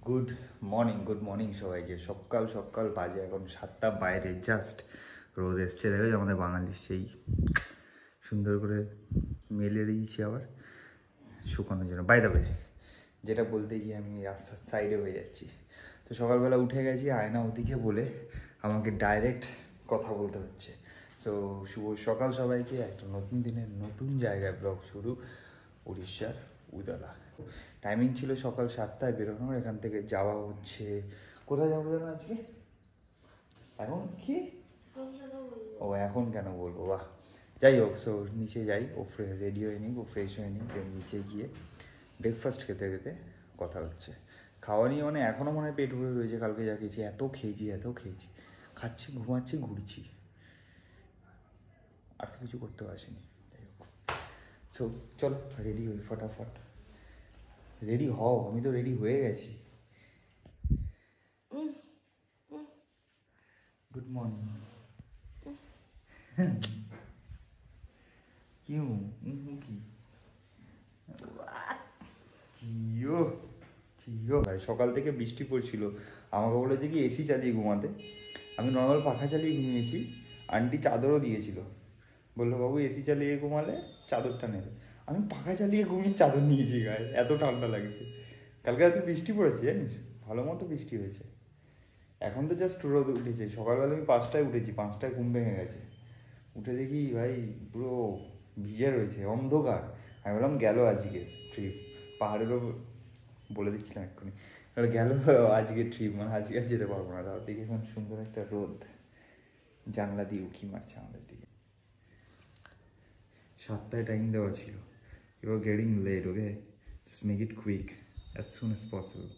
Good morning সবাইকে। সকাল সকাল বাজে এখন 7টা, বাইরে জাস্ট রোদ এসছে। দেখো আমাদের বাঙালির সেই সুন্দর করে মেলে দিয়েছি আবার শুকানোর জন্য। বাই দ্য ওয়ে, যেটা বলতে গিয়ে আমি রাস্তার সাইডে হয়ে যাচ্ছি। তো সকালবেলা উঠে গেছি, আয়না ওদিকে বলে আমাকে ডাইরেক্ট কথা বলতে হচ্ছে। সো শুভ সকাল সবাইকে। একটা নতুন দিনের নতুন জায়গায় ব্লগ শুরু, উড়িষ্যার উদলা। টাইমিং ছিল সকাল 7টায় বেরোনোর। এখান থেকে যাওয়া হচ্ছে, কোথায় যাবো জানো আজকে? এখন কি ও এখন কেন বলবো, বাহ যাই হোক। সো নিচে যাই, ও রেডি হয়ে নিই, ও ফ্রেশ হয়ে নিই, দেন নিচে গিয়ে ব্রেকফাস্ট খেতে খেতে কথা হচ্ছে। খাওয়া নিয়ে মানে এখনও মনে হয় পেট ভরে রয়েছে, কালকে যা খেয়েছি এত খেয়েছি, খাচ্ছি, ঘুমাচ্ছি, ঘুরছি, আর তো কিছু করতেও আসেনি। যাই হোক, সো চলো রেডি হই ফটাফট। রেডি হও, আমি তো রেডি হয়ে গেছি। Good morning. কিউ কি ভাই, সকাল থেকে বৃষ্টি পড়ছিল। আমাকে বলেছে কি এসি চালিয়ে ঘুমাতে। আমি নর্মাল পাখা চালিয়ে ঘুমিয়েছি। আন্টি চাদরও দিয়েছিল, বললো বাবু এসি চালিয়ে ঘুমালে চাদরটা নেবে। আমি পাখা চালিয়ে ঘুমিয়ে চাদর নিয়েছি গায়ে, এত ঠান্ডা লাগছে। কালকে রাতে বৃষ্টি পড়েছে জানিস, ভালো মতো বৃষ্টি হয়েছে। এখন তো জাস্ট রোদ উঠেছে। সকালবেলা আমি 5টায় উঠেছি, 5টায় ঘুম ভেঙে গেছে। উঠে দেখি ভাই পুরো ভিজে রয়েছে, অন্ধকার। আমি বললাম গেল আজকে ট্রিপ। পাহাড়েরও বলে দিচ্ছিলাম এক্ষুনি, গেল আজকে ট্রিপ, মানে আজকে আর যেতে পারবো না। তার দিকে এখন সুন্দর একটা রোদ জানলা দিয়ে উঁকি মারছে আমাদের দিকে। 7টায় টাইম দেওয়া ছিল। এবার getting late, okay just make it quick as soon as possible.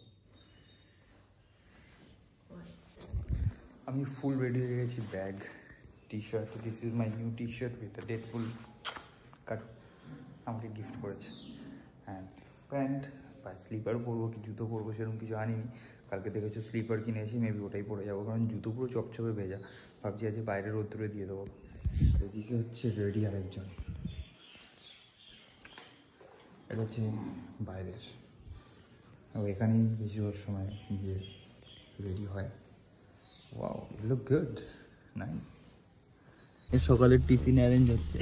আমি ফুল রেডি হয়ে গেছি, bag, T shirt. This is my new T shirt with a Deadpool cut, আমাকে গিফট করেছে। অ্যান্ড প্যান্ট বা স্লিপার পরবো কি জুতো পরবো সেরকম কিছু আনিনি। কালকে দেখেছো স্লিপার কিনেছি, মেবি ওটাই পরে যাবো, কারণ জুতো পুরো চপচপে ভেজা। ভাবছি আজকে বাইরে রোদ্দুরে দিয়ে দেবো। এদিকে হচ্ছে রেডি আরেকজন, এটা হচ্ছে বাইরের। এখানেই বেশিরভাগ সময় গিয়ে রেডি হয়। Wow, look good, nice. এই সকালের টিফিন অ্যারেঞ্জ হচ্ছে।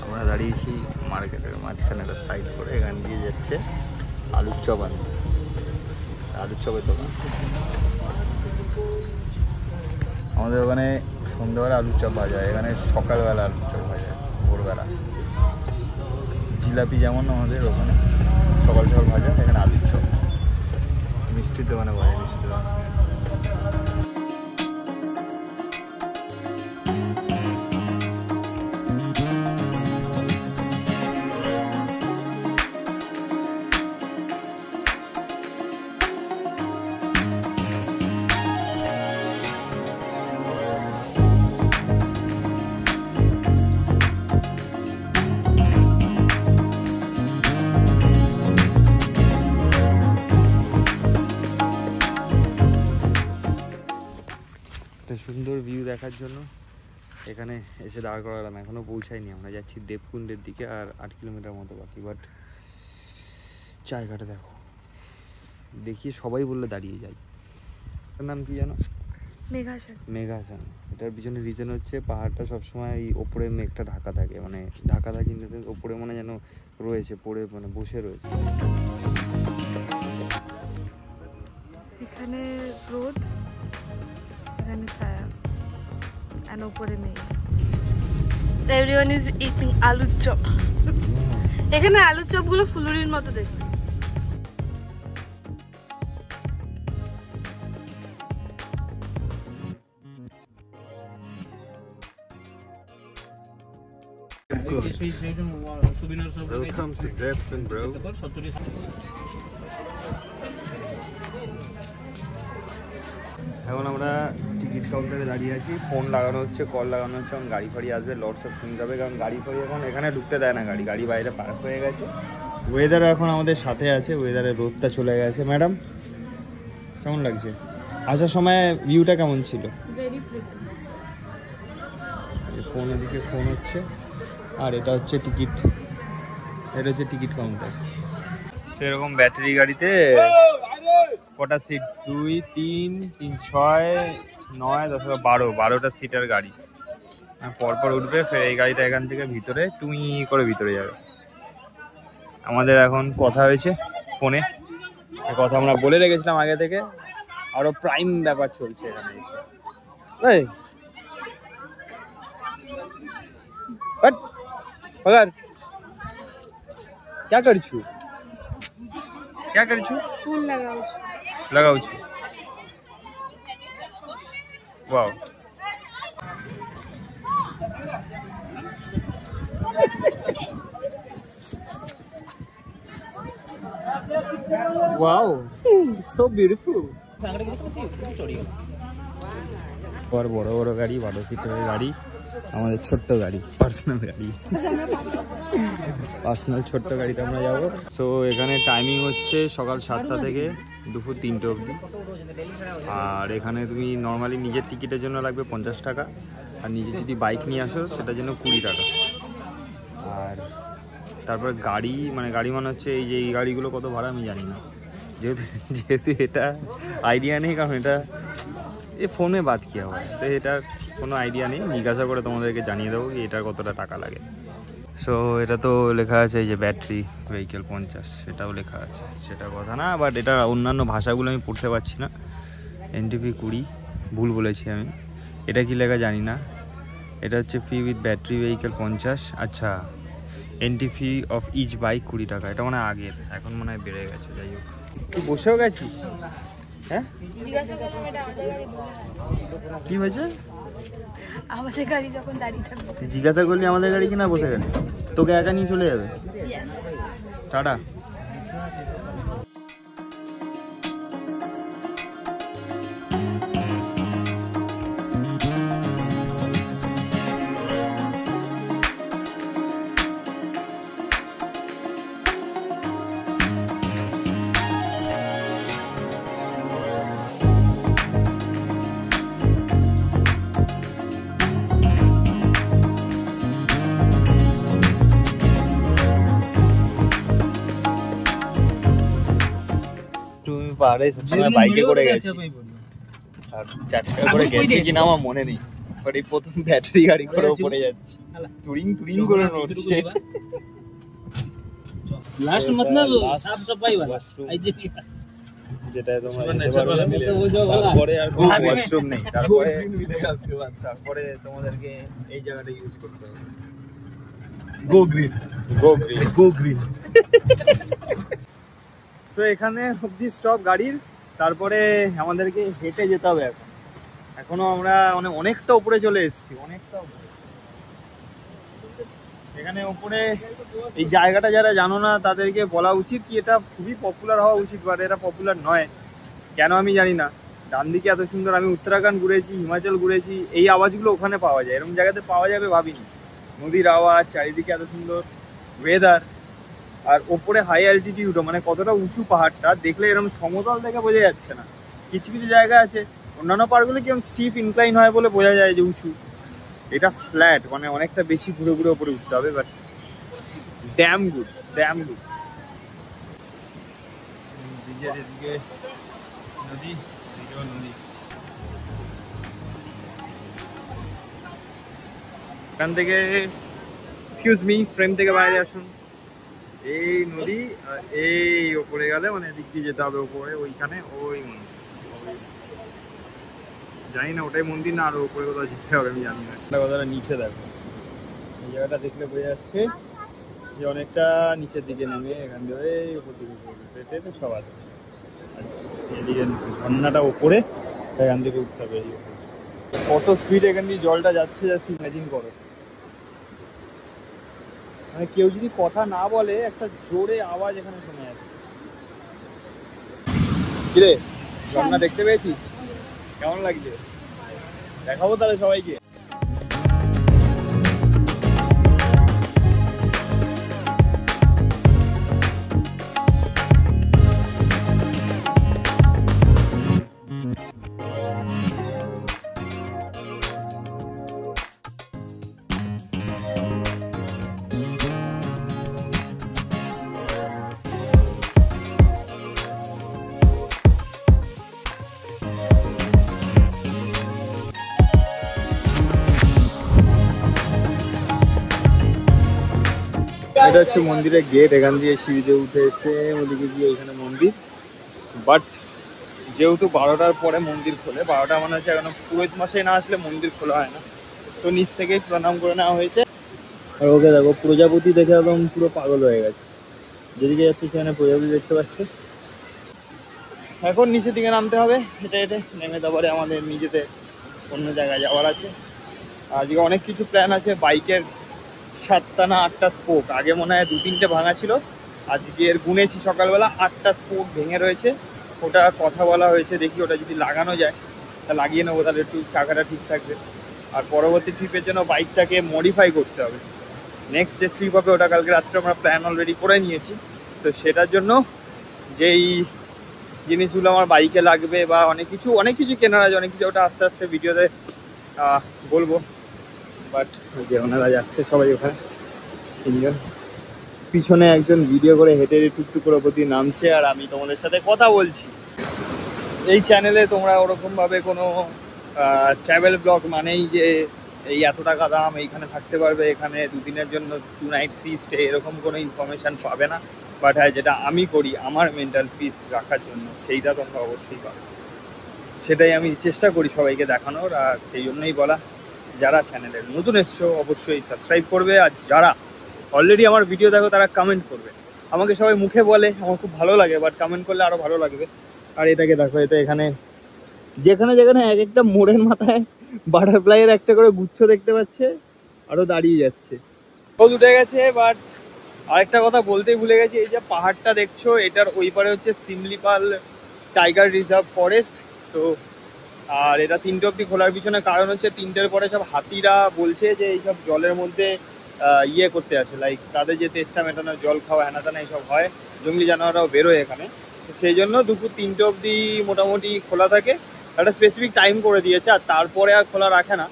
আমরা দাঁড়িয়েছি মার্কেটের মাঝখানে, একটা সাইড করে। এখান দিয়ে যাচ্ছে আলুর চপ আনতে, আলুর চপের দোকান। আমাদের ওখানে সন্ধ্যাবেলা আলুর চপ ভাজা হয়, এখানে সকালবেলা আলুর চপ ভাজা, ভোরবেলা। জিলাপি যেমন আমাদের ওখানে সকাল সকাল ভাজা, এখানে আলুর চপ। মিষ্টির দোকানে ভাজা, মিষ্টির দোকানে। সুন্দর ভিউ দেখার জন্য এখানে এসে দাঁড় করালাম। এখনও পৌঁছাইনি, আমরা যাচ্ছি দেবকুণ্ডের দিকে, আর 8 কিলোমিটার মতো বাকি। বাট জায়গাটা দেখো, দেখিয়ে সবাই বললে দাঁড়িয়ে যাই। এটার নাম কি জানো? মেঘাসন। এটার পিছনে রিজন হচ্ছে পাহাড়টা সবসময় এই ওপরে মেঘটা ঢাকা থাকে, মানে ঢাকা থাকে কিন্তু ওপরে মনে যেন রয়েছে, পড়ে মানে বসে রয়েছে। এখানে রোদ, এখানে ছায়া, and উপরে মেঘ। Everyone is eating আলুর চপ। এখানে আলুর চপগুলো ফুলুরির মতো দেখতে। Welcome to Devon, bro. এখন আমরা টিকিট কাউন্টারে দাঁড়িয়ে আছি, ফোন লাগানো হচ্ছে, কল লাগানো হচ্ছে। এখন গাড়ি ফাড়ি আসবে, লটস অফ থিংস যাবে, কারণ গাড়ি ফাড়ি এখন এখানে ঢুকতে দেয় না, গাড়ি বাইরে পার্ক হয়ে গেছে। ওয়েদারও এখন আমাদের সাথে আছে, ওয়েদারে রোদটা চলে গেছে। ম্যাডাম কেমন লাগছে? আসার সময় ভিউটা কেমন ছিল? Very pretty. ফোন এদিকে ফোন হচ্ছে, আর এটা হচ্ছে টিকিট, এটা হচ্ছে টিকিট কাউন্টার। সেরকম ব্যাটারি গাড়িতে কটা সিট? 2, 3, 3, 6, 9, 10, 12টা সিটের গাড়ি। পরপর উঠবে, ফের এই গাড়িটা এখান থেকে ভিতরে টুই করে ভিতরে যাবে। আমাদের এখন কথা হয়েছে ফোনে, কথা আমরা বলে রেখেছিলাম আগে থেকে, আরো প্রাইম ব্যাপার চলছে এখানে এসে। এই बट पगार क्या कर छू? क्या कर छू? फूल लगाऊ छू। Wow, wow, so beautiful। और বড় বড় গাড়ি, 12 সিটের গাড়ি, আমাদের ছোট্ট গাড়ি, পার্সোনাল গাড়ি, পার্সোনাল ছোট্ট গাড়িতে আমরা যাবো। সো এখানে টাইমিং হচ্ছে সকাল 7টা থেকে দুপুর 3টে অবধি। আর এখানে তুমি নর্মালি নিজের টিকিটের জন্য লাগবে 50 টাকা, আর নিজে যদি বাইক নিয়ে আসো সেটার জন্য 20 টাকা। আর তারপরে গাড়ি মানে হচ্ছে এই যে এই গাড়িগুলো কত ভাড়া আমি জানি না, যেহেতু এটা আইডিয়া নেই, কারণ এটা ফোনে বাদ কিয়া হয়, তো এটার কোনো আইডিয়া নেই। জিজ্ঞাসা করে তোমাদেরকে জানিয়ে দেবো কি এটার কতটা টাকা লাগে। সো এটা তো লেখা আছে এই যে ব্যাটারি ভেহিকেল 50, সেটাও লেখা আছে, সেটা কথা না। বাট এটা অন্যান্য ভাষাগুলো আমি পড়তে পারছি না। NTP 20 ভুল বলেছি আমি, এটা কি লেখা জানি না। এটা হচ্ছে ফি উইথ ব্যাটারি ভেহিকেল 50। আচ্ছা, NTP অফ ইচ বাইক 20 টাকা। এটা মানে আগের, এখন মনে হয় বেড়ে গেছে। যাই হোক, তুই বসেও গেছিস? হ্যাঁ, জিজ্ঞাসা করলাম এটা আমাদের গাড়ি, কি হয়েছে? আমাদের গাড়ি যখন দাঁড়িয়ে থাকবে। জিজ্ঞাসা করলি আমাদের গাড়ি কিনা, বসে গেলে তোকে একা নিয়ে চলে যাবে। টাটা। পাহাড়ে সবসময় বাইকে করে গেছি, আর 4 টাকা করে গেছি কিনা আমার মনে নেই, বাট এই প্রথম ব্যাটারি গাড়ি করে পড়ে যাচ্ছি, টুরিং করে নড়ছে। लास्ट मतलब साफ सफाई वाला যেটা তোমার তারপরে আর কোনো ওয়াশরুম নেই, তারপরে তোমাদেরকে এই জায়গাটা ইউজ করতে হবে। Go green. তো এখানে অব্দি স্টপ গাড়ির, তারপরে আমাদেরকে হেঁটে যেতে হবে। এখনো আমরা অনেকটা উপরে চলে এসেছি, অনেকটা উপরে। এখানে উপরে এই জায়গাটা যারা জানো না তাদেরকে বলা উচিত কি এটা খুবই পপুলার হওয়া উচিত, বাট এটা পপুলার নয় কেন আমি জানি না। ডান দিকে এত সুন্দর, আমি উত্তরাখণ্ড ঘুরেছি, হিমাচল ঘুরেছি, এই আওয়াজগুলো ওখানে পাওয়া যায়, এরকম জায়গাতে পাওয়া যাবে ভাবিনি। নদীর আওয়াজ, চারিদিকে এত সুন্দর ওয়েদার, আর ওপরে হাই অ্যালটিটিউডও, মানে কতটা উঁচু পাহাড়টা দেখলে এরকম সমতল দেখে বোঝা যাচ্ছে না। কিছু কিছু জায়গা আছে, অন্যান্য পাহাড়গুলো কিরকম স্টিফ ইনক্লাইন হয় বলে বোঝা যায় যে উঁচু, এটা ফ্ল্যাট, মানে অনেকটা বেশি ঘুরে ঘুরে ওপরে উঠতে হবে। But dam good. ব্রিজের এদিকে নদী, এদিকেও নদী। এখান থেকে এক্সকিউজ মি, ফ্রেম থেকে বাইরে আসুন। এই নদী, আর এই ওপরে গেলে মানে এদিক দিয়ে যেতে হবে ওপরে, ওইখানে ওই মন্দির, জানি না ওটাই মন্দির না আরো উপরে কোথাও যেতে হবে আমি জানি না। কথাটা নিচে দেখো, এই জায়গাটা দেখলে বোঝা যাচ্ছে যে অনেকটা নিচের দিকে নেমে এখান থেকে এই উপর দিকে পেতে সব আছে। আচ্ছা, এদিকে ঝর্ণাটা ওপরে, এখান থেকে উঠতে হবে। কত স্পিড এখান দিয়ে জলটা যাচ্ছে ইমাজিন করো। মানে কেউ যদি কথা না বলে, একটা জোরে আওয়াজ এখানে শোনা যাচ্ছে। কিরে, ঝর্ণা দেখতে পেয়েছিস? কেমন লাগছে? দেখাবো তাহলে সবাইকে। এটা হচ্ছে মন্দিরের গেট, এখান দিয়ে সিঁড়িতে উঠে এসে ওদিকে গিয়ে এখানে মন্দির। বাট যেহেতু 12টার পরে মন্দির খোলে, 12টা মানে হচ্ছে এখন পুরোহিত মাসে না আসলে মন্দির খোলা হয় না, তো নিচ থেকেই প্রণাম করে নেওয়া হয়েছে। আর ওকে দেখো প্রজাপতি দেখে একদম পুরো পাগল হয়ে গেছে, যেদিকে যাচ্ছে সেখানে প্রজাপতি দেখতে পাচ্ছে। এখন নিচের দিকে নামতে হবে, হেঁটে হেঁটে নেমে তারপরে আমাদের নিজেদের অন্য জায়গায় যাওয়ার আছে। আজকে অনেক কিছু প্ল্যান আছে। বাইকের 7টা না 8টা স্পোক, আগে মনে হয় 2-3টে ভাঙা ছিল, আজকের গুনেছি সকালবেলা 8টা স্পোক ভেঙে রয়েছে। ওটা কথা বলা হয়েছে, দেখি ওটা যদি লাগানো যায় তা লাগিয়ে নেবো, তাহলে একটু চাকাটা ঠিক থাকবে। আর পরবর্তী ট্রিপের জন্য বাইকটাকে মডিফাই করতে হবে। নেক্সট যে ট্রিপ হবে ওটা কালকে রাত্রে আমরা প্ল্যান অলরেডি করে নিয়েছি। তো সেটার জন্য যেই জিনিসগুলো আমার বাইকে লাগবে বা অনেক কিছু কেনার আছে, অনেক কিছু, ওটা আস্তে আস্তে ভিডিওতে বলবো। বাট যে ওনারা যাচ্ছে সবাই ওখানে, তিনজন, পিছনে একজন ভিডিও করে হেঁটে টুকটুক করে প্রতি নামছে, আর আমি তোমাদের সাথে কথা বলছি। এই চ্যানেলে তোমরা ওরকমভাবে কোনো ট্রাভেল ব্লগ মানেই যে এই এত টাকা দাম, এইখানে থাকতে পারবে, এখানে 2 দিনের জন্য 2 নাইট 3 স্টে, এরকম কোনো ইনফরমেশান পাবে না। বাট হ্যাঁ, যেটা আমি করি আমার মেন্টাল পিস রাখার জন্য, সেইটা তোমরা অবশ্যই পাবে। সেটাই আমি চেষ্টা করি সবাইকে দেখানোর। আর সেই জন্যই বলা, যারা চ্যানেলের নতুন এসছো অবশ্যই সাবস্ক্রাইব করবে, আর যারা অলরেডি আমার ভিডিও দেখো তারা কমেন্ট করবে। আমাকে সবাই মুখে বলে, আমার খুব ভালো লাগে, বাট কমেন্ট করলে আরও ভালো লাগবে। আর এটাকে দেখো, এটা এখানে যেখানে যেখানে এক একটা মোড়ের মাথায় বাটারফ্লাইয়ের একটা করে গুচ্ছ দেখতে পাচ্ছে, আরও দাঁড়িয়ে যাচ্ছে। রোদ উঠে গেছে। বাট আরেকটা কথা বলতেই ভুলে গেছি, এই যে পাহাড়টা দেখছো, এটার ওই পারে হচ্ছে সিমলিপাল টাইগার রিজার্ভ ফরেস্ট। তো আর এটা 3টে অবধি খোলার পিছনে কারণ হচ্ছে 3টের পরে সব হাতিরা বলছে যে এইসব জলের মধ্যে ইয়ে করতে আসে, লাইক তাদের যে তেষ্টা মেটানো, জল খাওয়া, হেনা তেনা এইসব হয়, জঙ্গলি জানোয়াররাও বেরোয় এখানে। তো সেই জন্য দুপুর 3টে অবধি মোটামুটি খোলা থাকে, একটা স্পেসিফিক টাইম করে দিয়েছে। আর তারপরে আর খোলা রাখে না।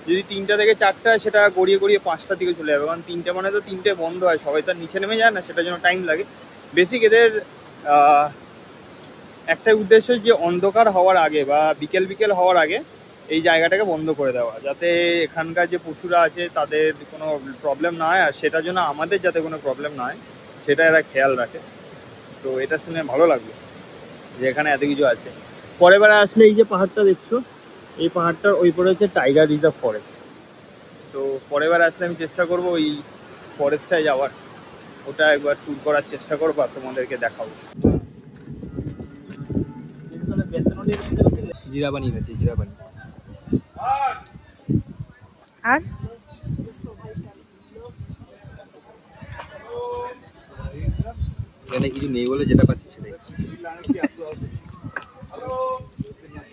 যদি 3টা থেকে 4টা হয়, সেটা গড়িয়ে গড়িয়ে 5টার দিকে চলে যাবে, কারণ 3টে মানে তো 3টে বন্ধ হয়, সবাই তার নিচে নেমে যায় না, সেটার জন্য টাইম লাগে বেসিক। এদের একটাই উদ্দেশ্য যে অন্ধকার হওয়ার আগে বা বিকেল হওয়ার আগে এই জায়গাটাকে বন্ধ করে দেওয়া, যাতে এখানকার যে পশুরা আছে তাদের কোনো প্রবলেম না হয়, আর সেটার জন্য আমাদের যাতে কোনো প্রবলেম না হয় সেটা এরা খেয়াল রাখে। তো এটা শুনে ভালো লাগলো যে এখানে এত কিছু আছে। পরের বার আসলে এই যে পাহাড়টা দেখছো, এই পাহাড়টার ওই পরে হচ্ছে টাইগার রিজার্ভ ফরেস্ট। তো পরের বার আসলে আমি চেষ্টা করবো ওই ফরেস্টটায় যাওয়ার, ওটা একবার ট্যুর করার চেষ্টা করবো আর তোমাদেরকে দেখাবো। জিরা পানি খাচ্ছি, জিরা পানি। আর এখানে কিছু নেই বলে যেটা পাচ্ছি সেটাই।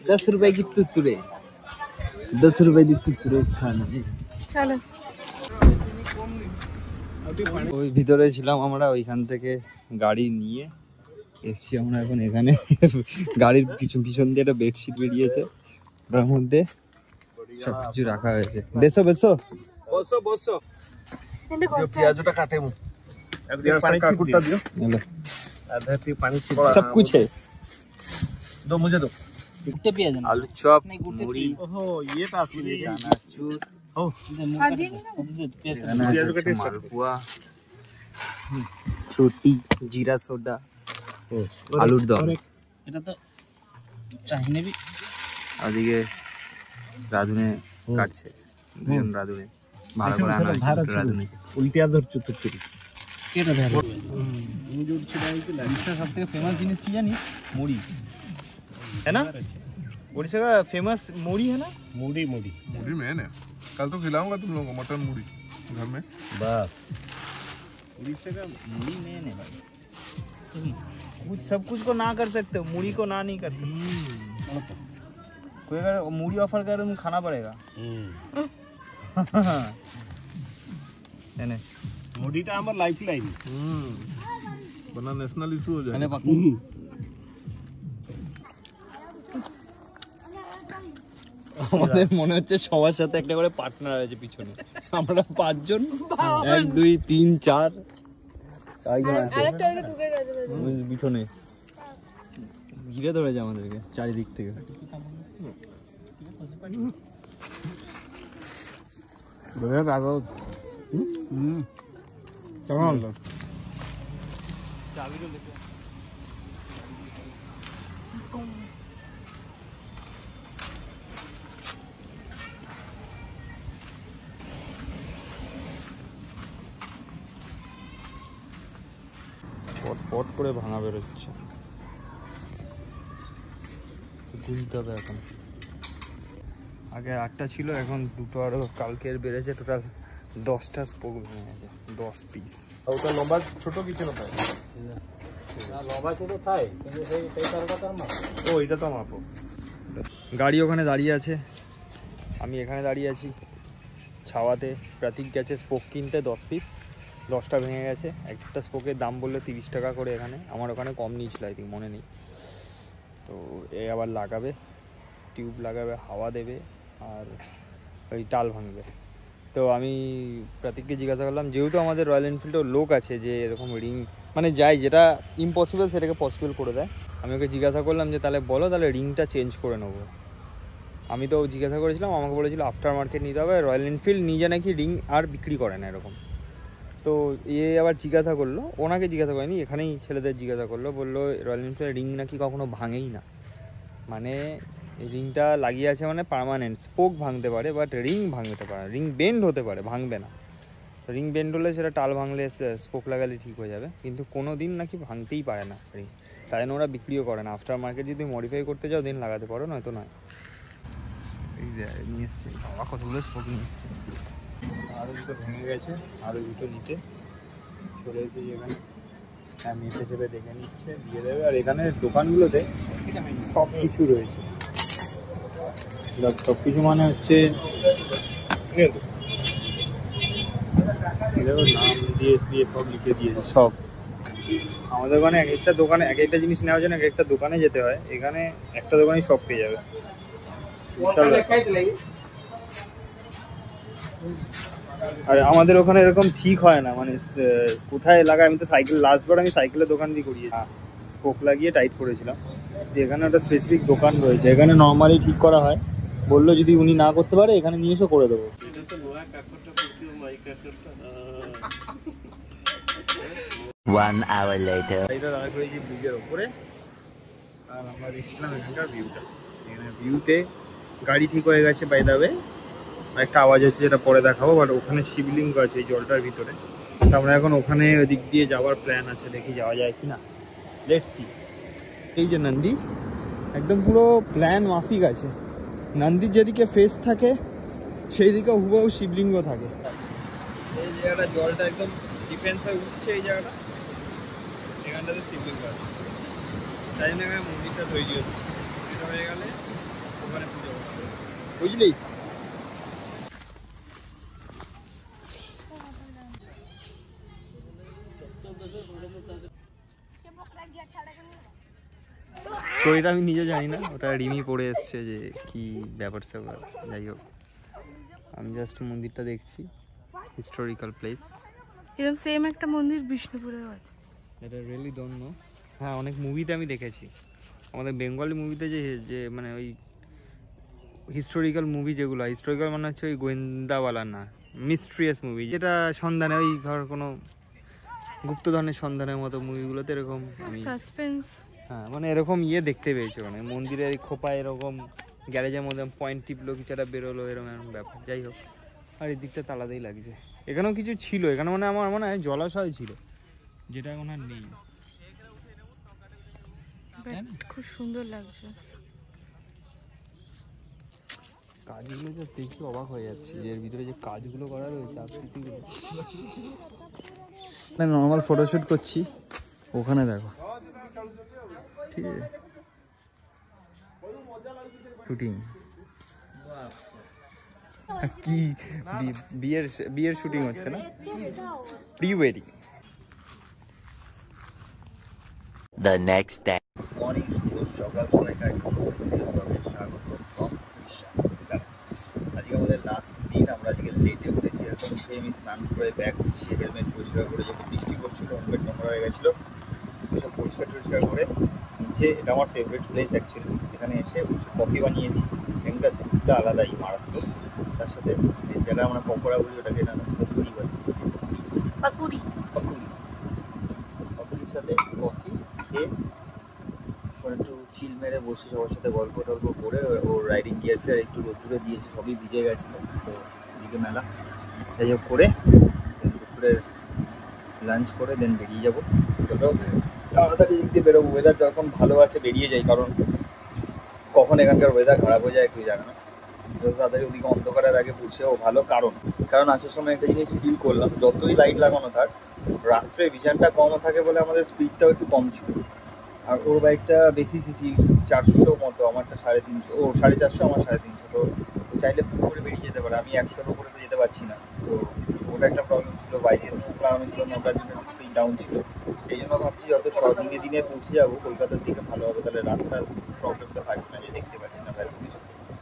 10 रुपए की तुतुरे, 10 रुपए की तुतुरे खाना। চলো, ওই ভিতরে ছিলাম আমরা, ওইখান থেকে গাড়ি নিয়ে এসছি আমরা এখন এখানে। গাড়ির পিছন দিয়ে একটা বেডশিট বেরিয়েছে, ওটার মধ্যে সব কিছু রাখা হয়েছে। বেসো বেসো বসো বসো, পেঁয়াজটা কাটে মু, पानी छिड़कता दियो, आधा पे पानी छिड़का, सब कुछ है। दो मुझे दो। गुट्टे प्याज ना, आलू चॉप, नहीं गुट्टे मुड़ी, ओहो ये तो असली चनाचूर, ओ मालपुआ, छोटी जीरा सोडा, आलूर दम। এটা তো চাইনে भी ওদিকে রাধুনে কাটছে, দুজন রাধুনে ভালো করে আনা হয়েছে রাধুনে। উল্টিয়া ধরছো তো চুরি কেটে দেয়। उड़ीसा सब থেকে फेमस জিনিস কি জানি, মুড়ি, है ना? उड़ीसा का फेमस मुड़ी है ना? मुड़ी मुड़ी मुड़ी मेन है। कल तो खिलाऊंगा तुम लोगों को मटन मुड़ी घर में। बस उड़ीसा का मुड़ी मेन है भाई। कुछ सब कुछ को ना कर सकते हो, मुड़ी को ना नहीं कर सकते। कोई अगर मुड़ी ऑफर करे तो खाना पड़ेगा। है ना? মুড়িটা আমার লাইফ লাইন। वरना नेशनल इशू हो मैंने जाएगा। আমাদের মনে হচ্ছে সবার সাথে একটা করে পার্টনার আছে পিছনে, আমরা 5 জন, 1 2 3 4 আরেকজন আছে আরেকটা ওইটা ঢুকে গেছে পিছনে, ঘিরে ধরেছে আমাদেরকে চারিদিক থেকে। কেমন? পট পট করে ভাঙা বেরোচ্ছে, গুনতে হবে এখন। আগে 8টা ছিল, এখন 2টো আরো কালকের বেড়েছে, টোটাল 10টা স্পোক ভেঙে গেছে, 10 পিস। ওটা লম্বা ছোট কিছু না পায় লম্বা ছোট খাই কিন্তু সেই তার মাছ। ও এটা তো মাপো। গাড়ি ওখানে দাঁড়িয়ে আছে, আমি এখানে দাঁড়িয়ে আছি ছাওয়াতে। প্রতীক গেছে স্পোক কিনতে 10 পিস, 10টা ভেঙে গেছে। একটা স্পোকের দাম বললো 30 টাকা করে এখানে, আমার ওখানে কম নিয়েছিল আই থিঙ্ক, মনে নেই। তো এ আবার লাগাবে, টিউব লাগাবে, হাওয়া দেবে, আর ওই টাল ভাঙবে। তো আমি প্রতীককে জিজ্ঞাসা করলাম, যেহেতু আমাদের রয়্যাল এনফিল্ডেও লোক আছে যে এরকম রিং মানে যায়, যেটা ইম্পসিবল সেটাকে পসিবল করে দেয়। আমি ওকে জিজ্ঞাসা করলাম যে তাহলে বলো, তাহলে রিংটা চেঞ্জ করে নেবো। আমি তো জিজ্ঞাসা করেছিলাম, আমাকে বলেছিল আফটার মার্কেট নিতে হবে, রয়্যাল এনফিল্ড নিজে নাকি রিং আর বিক্রি করে না এরকম। তো আবার জিজ্ঞাসা করলো, ওনাকে জিজ্ঞাসা করেনি, এখানেই ছেলেদের জিজ্ঞাসা করলো, বললো রয়্যাল এনফিল্ড রিং নাকি কখনো ভাঙেই না, মানে রিংটা লাগিয়ে আছে মানে পার্মানেন্ট। স্পোক ভাঙতে পারে বাট রিং ভাঙতে পারে, রিং বেন্ড হতে পারে, ভাঙবে না। রিং বেন্ড হলে সেটা টাল ভাঙলে স্পোক লাগালে ঠিক হয়ে যাবে, কিন্তু কোনো দিন নাকি ভাঙতেই পারে না রিং। তাই জন্য ওরা বিক্রিও করে না। আফটার মার্কেট যদি মডিফাই করতে যাও দিন লাগাতে পারো, নয়তো নয়। এই নিয়ে এসছে বাবা, কতগুলো স্পোক নিয়ে এসছে। আরও দুটো ভেঙে গেছে, আরও দুটো নিচে চলে এসেছে এখানে। হ্যাঁ, মেপে চেপে দেখে নিচ্ছে, দিয়ে দেবে। আর এখানে দোকানগুলোতে সব কিছু রয়েছে, সব কিছু মানে হচ্ছে নাম দিয়ে দিয়ে সব লিখে দিয়েছে সব। আমাদের ওখানে এক একটা দোকানে এক একটা জিনিস নেওয়ার জন্য এক একটা দোকানে যেতে হয়, এখানে একটা দোকানে সব পেয়ে যাবে। বিশাল ব্যাপার। আর আমাদের ওখানে এরকম ঠিক হয় না, মানে কোথায় লাগায়। আমি তো সাইকেল লাস্টবার আমি সাইকেলের দোকান দিয়ে করিয়েছি, স্পোক লাগিয়ে টাইট করেছিলাম। এখানে একটা স্পেসিফিক দোকান রয়েছে, এখানে নর্মালি ঠিক করা হয়। বললো যদি উনি না করতে পারে এখানে নিয়ে এসে করে দেবো। এটা দাঁড়া করেছি ব্রিজের ওপরে, আর আমরা দেখছিলাম এখানকার ভিউটা। এখানে ভিউতে গাড়ি ঠিক হয়ে গেছে বাই দ্য ওয়ে। একটা আওয়াজ হচ্ছে, যেটা পরে দেখাবো। বাট ওখানে শিবলিঙ্গ আছে এই জলটার ভিতরে, তো আমরা এখন ওখানে ওদিক দিয়ে যাওয়ার প্ল্যান আছে, দেখি যাওয়া যায় কি না, লেটস সি। এই যে নন্দী একদম পুরো প্ল্যান মাফিক আছে। নন্দীর যেদিকে ফেস থাকে সেই দিকে হুবহু শিবলিঙ্গ থাকে। এই জায়গাটা জলটা একদম ডিফেন্স হয়ে উঠছে, এই জায়গাটা, এখানটাতে শিবলিঙ্গ আছে। তাই জন্য এখানে মন্দিরটা তৈরি হচ্ছে। এটা হয়ে গেলে ওখানে পুজো করা হবে, বুঝলি? স্টোরিটা আমি নিজে জানি না, ওটা রিমি পড়ে এসছে যে কি ব্যাপার স্যাপার। যাই হোক, আমি জাস্ট মন্দিরটা দেখছি, হিস্টোরিক্যাল প্লেস। এরকম সেম একটা মন্দির বিষ্ণুপুরেও আছে। এটা রিয়েলি ডোন্ট নো। হ্যাঁ, অনেক মুভিতে আমি দেখেছি, আমাদের বেঙ্গলি মুভিতে যে যে মানে ওই হিস্টোরিক্যাল মুভি যেগুলো, হিস্টোরিক্যাল মানে হচ্ছে ওই গোয়েন্দাওয়ালা না, মিস্ট্রিয়াস মুভি, যেটা সন্ধানে ওই ধর কোনো গুপ্তধনের সন্ধানের মতো মুভিগুলোতে এরকম আমি সাসপেন্স। হ্যাঁ, মানে এরকম ইয়ে দেখতে পেয়েছি, মানে মন্দিরের খোপায় এরকম গ্যারেজের মধ্যে পয়েন্ট টিপলো, কিছু একটা বেরোলো, এরকম এরকম ব্যাপার। যাই হোক, আর এই দিকটা তো আলাদাই লাগছে। এখানেও কিছু ছিল, এখানে মানে আমার মনে হয় জলাশয় ছিল, যেটা এখন আর নেই। খুব সুন্দর লাগছে। কাজগুলো যা দেখি অবাক হয়ে যাচ্ছে, যে এর ভিতরে যে কাজগুলো করা রয়েছে, আকৃতিগুলো। না, নর্মাল ফটোশুট করছি, ওখানে দেখো, ঠিক আছে, শুটিং কি বিয়ের শুটিং হচ্ছে না, pre wedding. The next day. Morning, শুভ সকাল সবাইকে স্বাগত। আজকে আমাদের লাস্ট দিন, আমরা আজকে লেটে উঠেছি। এখন আমি স্নান করে ব্যাগ গুছিয়ে হেলমেট পরিষ্কার করে, যেহেতু বৃষ্টি করছিল, হেলমেট নোংরা হয়ে গেছিলো, সব পরিষ্কার টরিষ্কার করে নিচে। এটা আমার ফেভারিট প্লেস অ্যাকচুয়ালি। এখানে এসে বসে কফি বানিয়েছি, এখানকার দুধটা আলাদাই মারাত্মক। তার সাথে যেটা আমরা পকোড়া বলি, ওটাকে এটা পকুড়ি বলি, ফ্যামিলির সাথে কফি খেয়ে ওর একটু চিল মেরে বসে সবার সাথে গল্প টল্প করে ওর রাইডিং গিয়ার ফিয়ার একটু রোদ্দুরে দিয়েছে, সবই ভিজে গেছিলো। তো এদিকে মেলা যাই হোক করে দুপুরের লাঞ্চ করে দেন বেরিয়ে যাবো। তাড়াতাড়ি দিক দিয়ে বেরোবো, ওয়েদার যখন ভালো আছে বেরিয়ে যাই, কারণ কখন এখানকার ওয়েদার খারাপ হয়ে যায় কেউ জানে না। যত তাড়াতাড়ি ওদিকে অন্ধকারের আগে পৌঁছেও ভালো, কারণ আসার সময় একটা জিনিস ফিল করলাম, যতই লাইট লাগানো থাক রাত্রে ভিশনটা কম থাকে বলে আমাদের স্পিডটাও একটু কম ছিল। আর ওর বাইকটা বেশি সিসি 400 মতো, আমারটা 350, ও 450, আমার 350। তো ও চাইলে পুরো বেরিয়ে যেতে পারে, আমি 100-র উপরে তো যেতে পারছি না। তো ওটা একটা প্রবলেম ছিল, বাইকে স্মোক লাগানোর জন্য ওটার জন্য স্পিড ডাউন ছিল। এই জন্য ভাবছি যত দিনে দিনে পৌঁছে যাবো কলকাতার দিকে ভালো হবে, তাহলে রাস্তার প্রবলেমটা থাকবে না যে দেখতে পাচ্ছি না বাইরে কিছু,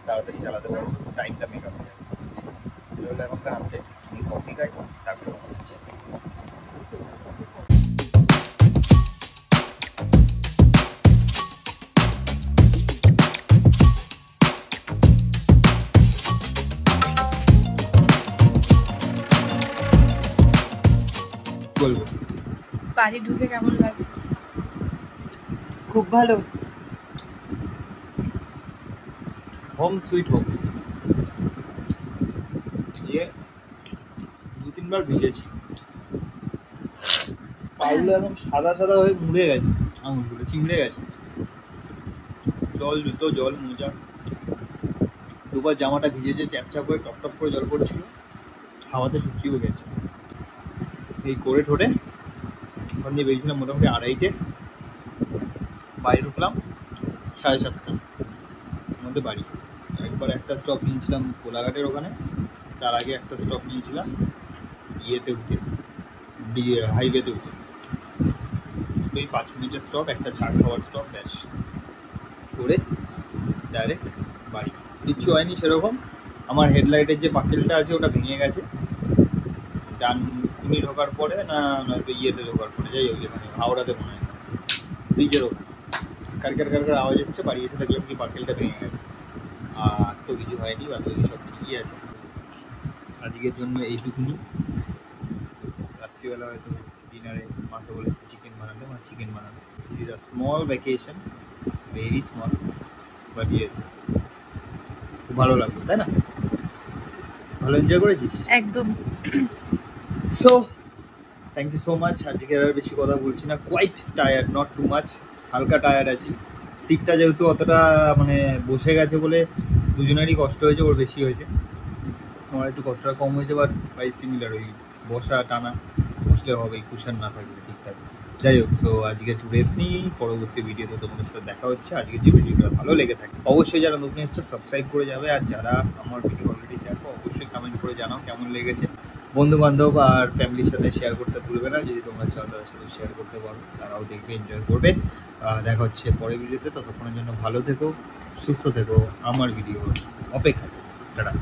তাড়াতাড়ি চালাতে পারবো, টাইমটা মেকআপ হয়ে যাবে। এগুলো এখনকার আপডেট। কফি খাই তারপরে হচ্ছে বলবো। বাড়ি ঢুকে কেমন লাগছে? খুব ভালো, হোম সুইট হোম। ইয়ে 2-3 বার ভিজেছি, পাগুলো একদম সাদা সাদা হয়ে মুড়ে গেছে, আঙুলগুলো চিমড়ে গেছে। জল, জুতো, জল, মোজা, দুবার জামাটা ভিজেছে, চ্যাপচ্যাপ করে টপ টপ করে জল পড়ছিল, হাওয়াতে শুকিয়েও গেছে। এই করে ঠোঁটে ওখান দিয়ে বেরিয়েছিলাম মোটামুটি 2:30-টে, বাড়ি ঢুকলাম 7:30টার মধ্যে বাড়ি। একবার একটা স্টপ নিয়েছিলাম কোলাঘাটের ওখানে, তার আগে একটা স্টপ নিয়েছিলাম ইয়েতে উঠে, হাইওয়েতে উঠে। দুটোই 5 মিনিটের স্টপ, একটা চা খাওয়ার স্টপ, ব্যাস করে ডাইরেক্ট বাড়ি। কিচ্ছু হয়নি সেরকম, আমার হেডলাইটের যে পাকেলটা আছে ওটা ভেঙে গেছে ডান কুনি ঢোকার পরে, না নয়তো ইয়েতে ঢোকার পরে, যাই হোক যেখানে হাওড়াতে মনে হয় ব্রিজের ওখানে কারকার কারকার আওয়াজ হচ্ছে। বাড়ি এসে দেখলাম কি পাকেলটা ভেঙে গেছে, আর তো কিছু হয়নি, বাকি সব ঠিকই আছে। আজকের জন্য এইটুকুনি। রাত্রিবেলা হয়তো ডিনারে মাকে বলেছি চিকেন বানাতে, মা চিকেন বানাবে। This is a small vacation, very small, but yes খুব ভালো লাগলো, তাই না? ভালো এনজয় করেছিস? একদম। So thank you so much. আজকে আর বেশি কথা বলছি না, quite tired, not too much, হালকা টায়ার্ড আছি। সিটটা যেহেতু অতটা মানে বসে গেছে বলে দুজনেরই কষ্ট হয়েছে, ওর বেশি হয়েছে, আমার একটু কষ্টটা কম হয়েছে, বাট বাই সিমিলার, ওই বসা টানা, বসলে হবে, কুশন না থাকবে ঠিকঠাক। যাই হোক, সো আজকে একটু রেস্ট নিই, পরবর্তী ভিডিওতে তোমাদের সাথে দেখা হচ্ছে। আজকে যে ভিডিওটা ভালো লেগে থাকে অবশ্যই যারা নতুন এসছে সাবস্ক্রাইব করে যাবে, আর যারা আমার ভিডিও অলরেডি দেখো অবশ্যই কমেন্ট করে জানাও কেমন লেগেছে। বন্ধু বান্ধব আর ফ্যামিলির সাথে শেয়ার করতে ভুলবে না, যদি তোমরা চাও তাদের সাথে শেয়ার করতে পারো, তারাও দেখবে, এনজয় করবে। দেখা হচ্ছে পরের ভিডিওতে, ততক্ষণের জন্য ভালো থেকো, সুস্থ থেকো, আমার ভিডিও অপেক্ষা। টাটা।